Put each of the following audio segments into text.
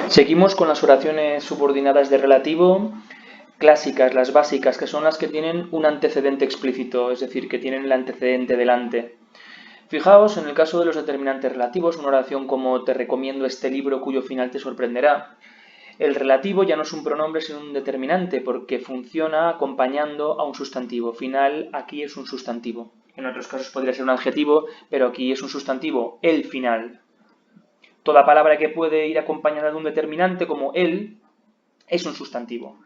Seguimos con las oraciones subordinadas de relativo, clásicas, las básicas, que son las que tienen un antecedente explícito, es decir, que tienen el antecedente delante. Fijaos en el caso de los determinantes relativos, una oración como te recomiendo este libro cuyo final te sorprenderá. El relativo ya no es un pronombre sino un determinante porque funciona acompañando a un sustantivo. Final aquí es un sustantivo. En otros casos podría ser un adjetivo, pero aquí es un sustantivo, el final. Toda palabra que puede ir acompañada de un determinante como el es un sustantivo,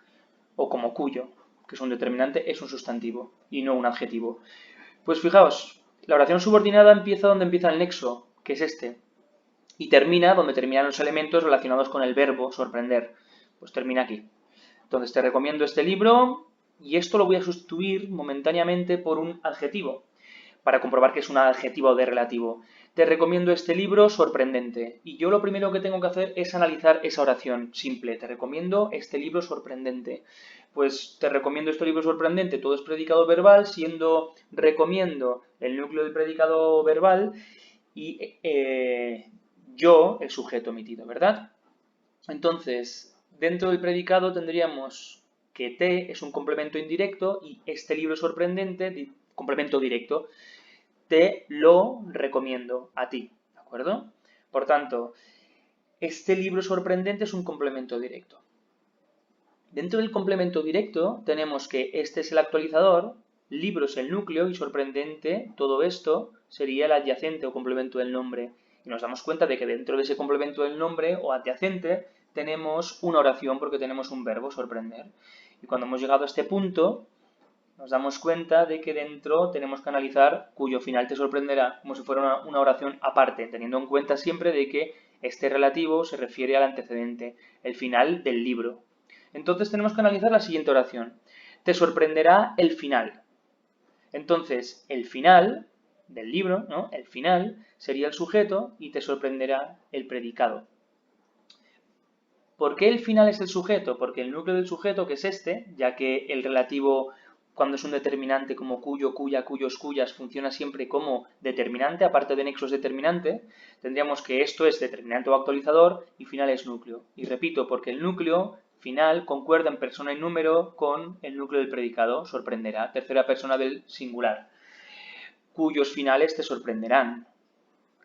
o como cuyo, que es un determinante, es un sustantivo y no un adjetivo. Pues fijaos, la oración subordinada empieza donde empieza el nexo, que es este, y termina donde terminan los elementos relacionados con el verbo sorprender. Pues termina aquí. Entonces te recomiendo este libro y esto lo voy a sustituir momentáneamente por un adjetivo para comprobar que es un adjetivo de relativo. Te recomiendo este libro sorprendente. Y yo lo primero que tengo que hacer es analizar esa oración simple. Te recomiendo este libro sorprendente. Pues te recomiendo este libro sorprendente. Todo es predicado verbal, siendo recomiendo el núcleo del predicado verbal y yo el sujeto omitido, ¿verdad? Entonces, dentro del predicado tendríamos que te es un complemento indirecto y este libro sorprendente, complemento directo. Te lo recomiendo a ti, ¿de acuerdo? Por tanto, este libro sorprendente es un complemento directo. Dentro del complemento directo tenemos que este es el actualizador, libro es el núcleo y sorprendente, todo esto sería el adyacente o complemento del nombre. Y nos damos cuenta de que dentro de ese complemento del nombre o adyacente tenemos una oración porque tenemos un verbo, sorprender. Y cuando hemos llegado a este punto, nos damos cuenta de que dentro tenemos que analizar cuyo final te sorprenderá, como si fuera una oración aparte, teniendo en cuenta siempre de que este relativo se refiere al antecedente, el final del libro. Entonces tenemos que analizar la siguiente oración. Te sorprenderá el final. Entonces, el final del libro, ¿no? El final sería el sujeto y te sorprenderá el predicado. ¿Por qué el final es el sujeto? Porque el núcleo del sujeto, que es este, ya que el relativo, cuando es un determinante como cuyo, cuya, cuyos, cuyas, funciona siempre como determinante, aparte de nexo es determinante, tendríamos que esto es determinante o actualizador y final es núcleo. Y repito, porque el núcleo final concuerda en persona y número con el núcleo del predicado, sorprenderá, tercera persona del singular, cuyos finales te sorprenderán.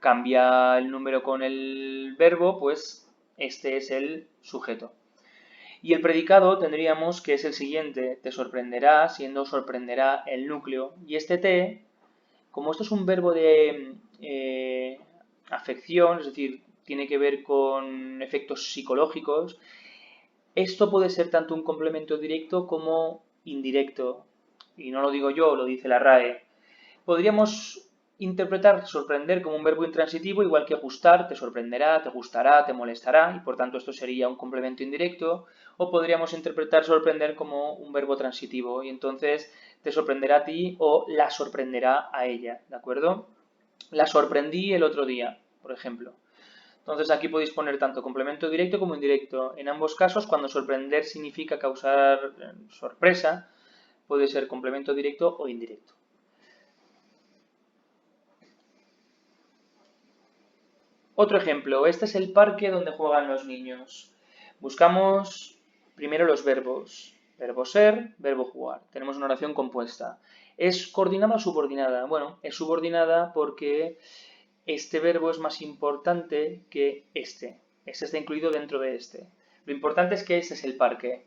Cambia el número con el verbo, pues este es el sujeto. Y el predicado tendríamos que es el siguiente, te sorprenderá, siendo sorprenderá el núcleo. Y este te, como esto es un verbo de afección, es decir, tiene que ver con efectos psicológicos, esto puede ser tanto un complemento directo como indirecto. Y no lo digo yo, lo dice la RAE. Podríamos interpretar sorprender como un verbo intransitivo, igual que gustar, te sorprenderá, te gustará, te molestará, y por tanto esto sería un complemento indirecto, o podríamos interpretar sorprender como un verbo transitivo, y entonces te sorprenderá a ti o la sorprenderá a ella, ¿de acuerdo? La sorprendí el otro día, por ejemplo. Entonces aquí podéis poner tanto complemento directo como indirecto. En ambos casos, cuando sorprender significa causar sorpresa, puede ser complemento directo o indirecto. Otro ejemplo, este es el parque donde juegan los niños. Buscamos primero los verbos. Verbo ser, verbo jugar. Tenemos una oración compuesta. ¿Es coordinada o subordinada? Bueno, es subordinada porque este verbo es más importante que este. Este está incluido dentro de este. Lo importante es que este es el parque.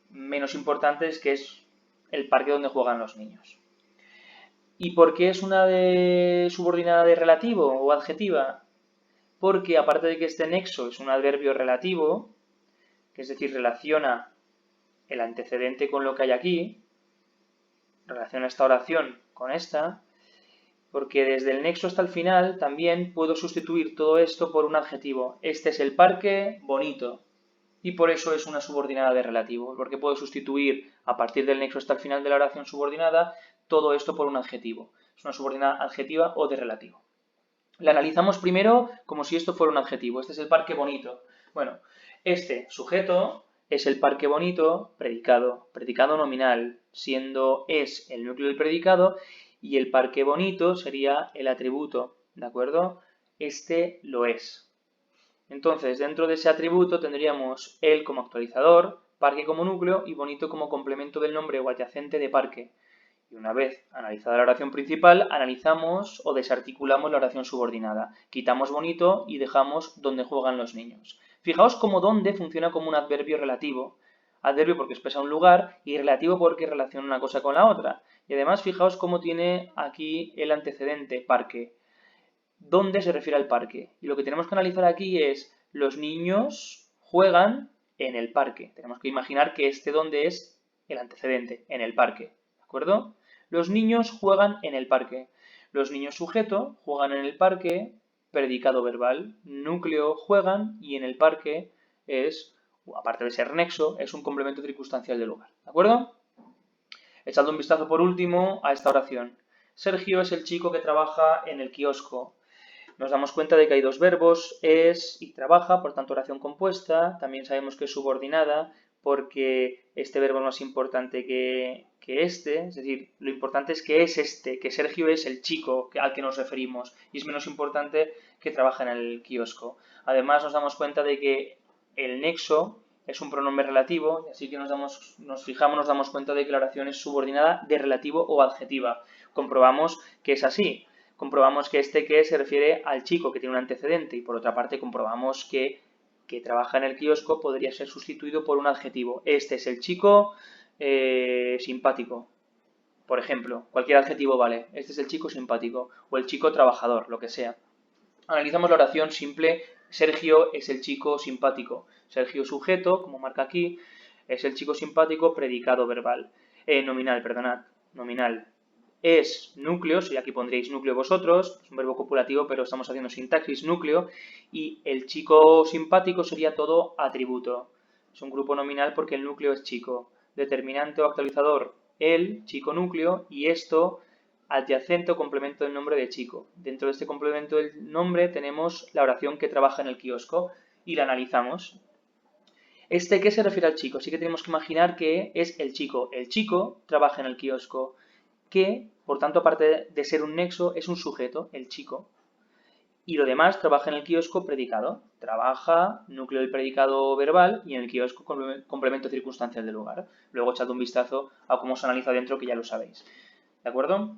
Menos importante es que es el parque donde juegan los niños. ¿Y por qué es una de subordinada de relativo o adjetiva? Porque aparte de que este nexo es un adverbio relativo, que es decir, relaciona el antecedente con lo que hay aquí, relaciona esta oración con esta, porque desde el nexo hasta el final también puedo sustituir todo esto por un adjetivo. Este es el parque bonito, y por eso es una subordinada de relativo, porque puedo sustituir a partir del nexo hasta el final de la oración subordinada todo esto por un adjetivo. Es una subordinada adjetiva o de relativo. La analizamos primero como si esto fuera un adjetivo. Este es el parque bonito. Bueno, este sujeto es el parque bonito, predicado, predicado nominal, siendo es el núcleo del predicado y el parque bonito sería el atributo, ¿de acuerdo? Este lo es. Entonces, dentro de ese atributo tendríamos el como actualizador, parque como núcleo y bonito como complemento del nombre o adyacente de parque. Y una vez analizada la oración principal, analizamos o desarticulamos la oración subordinada. Quitamos bonito y dejamos donde juegan los niños. Fijaos cómo donde funciona como un adverbio relativo. Adverbio porque expresa un lugar y relativo porque relaciona una cosa con la otra. Y además fijaos cómo tiene aquí el antecedente, parque. ¿Dónde se refiere al parque? Y lo que tenemos que analizar aquí es los niños juegan en el parque. Tenemos que imaginar que este dónde es el antecedente, en el parque. ¿De acuerdo? Los niños juegan en el parque. Los niños sujeto juegan en el parque, predicado verbal. Núcleo juegan y en el parque es, aparte de ser nexo, es un complemento circunstancial del lugar. ¿De acuerdo? Echando un vistazo por último a esta oración. Sergio es el chico que trabaja en el kiosco. Nos damos cuenta de que hay dos verbos, es y trabaja, por tanto oración compuesta. También sabemos que es subordinada porque este verbo es más importante que este. Es decir, lo importante es que es este, que Sergio es el chico al que nos referimos y es menos importante que trabaja en el kiosco. Además nos damos cuenta de que el nexo es un pronombre relativo, así que nos damos cuenta de que la oración es subordinada de relativo o adjetiva. Comprobamos que es así. Comprobamos que este que se refiere al chico que tiene un antecedente y por otra parte comprobamos que trabaja en el kiosco podría ser sustituido por un adjetivo. Este es el chico simpático, por ejemplo. Cualquier adjetivo vale. Este es el chico simpático o el chico trabajador, lo que sea. Analizamos la oración simple. Sergio es el chico simpático. Sergio sujeto, como marca aquí, es el chico simpático, predicado verbal. Nominal, perdonad. Nominal. Es núcleo, si aquí pondréis núcleo vosotros, es un verbo copulativo, pero estamos haciendo sintaxis núcleo, y el chico simpático sería todo atributo. Es un grupo nominal porque el núcleo es chico. Determinante o actualizador, el, chico núcleo, y esto, adyacente o complemento del nombre de chico. Dentro de este complemento del nombre tenemos la oración que trabaja en el kiosco y la analizamos. ¿Este qué se refiere al chico? Sí que tenemos que imaginar que es el chico. El chico trabaja en el kiosco que, por tanto, aparte de ser un nexo, es un sujeto, el chico. Y lo demás trabaja en el kiosco predicado. Trabaja, núcleo del predicado verbal, y en el kiosco complemento circunstancial del lugar. Luego echad un vistazo a cómo se analiza dentro, que ya lo sabéis. ¿De acuerdo?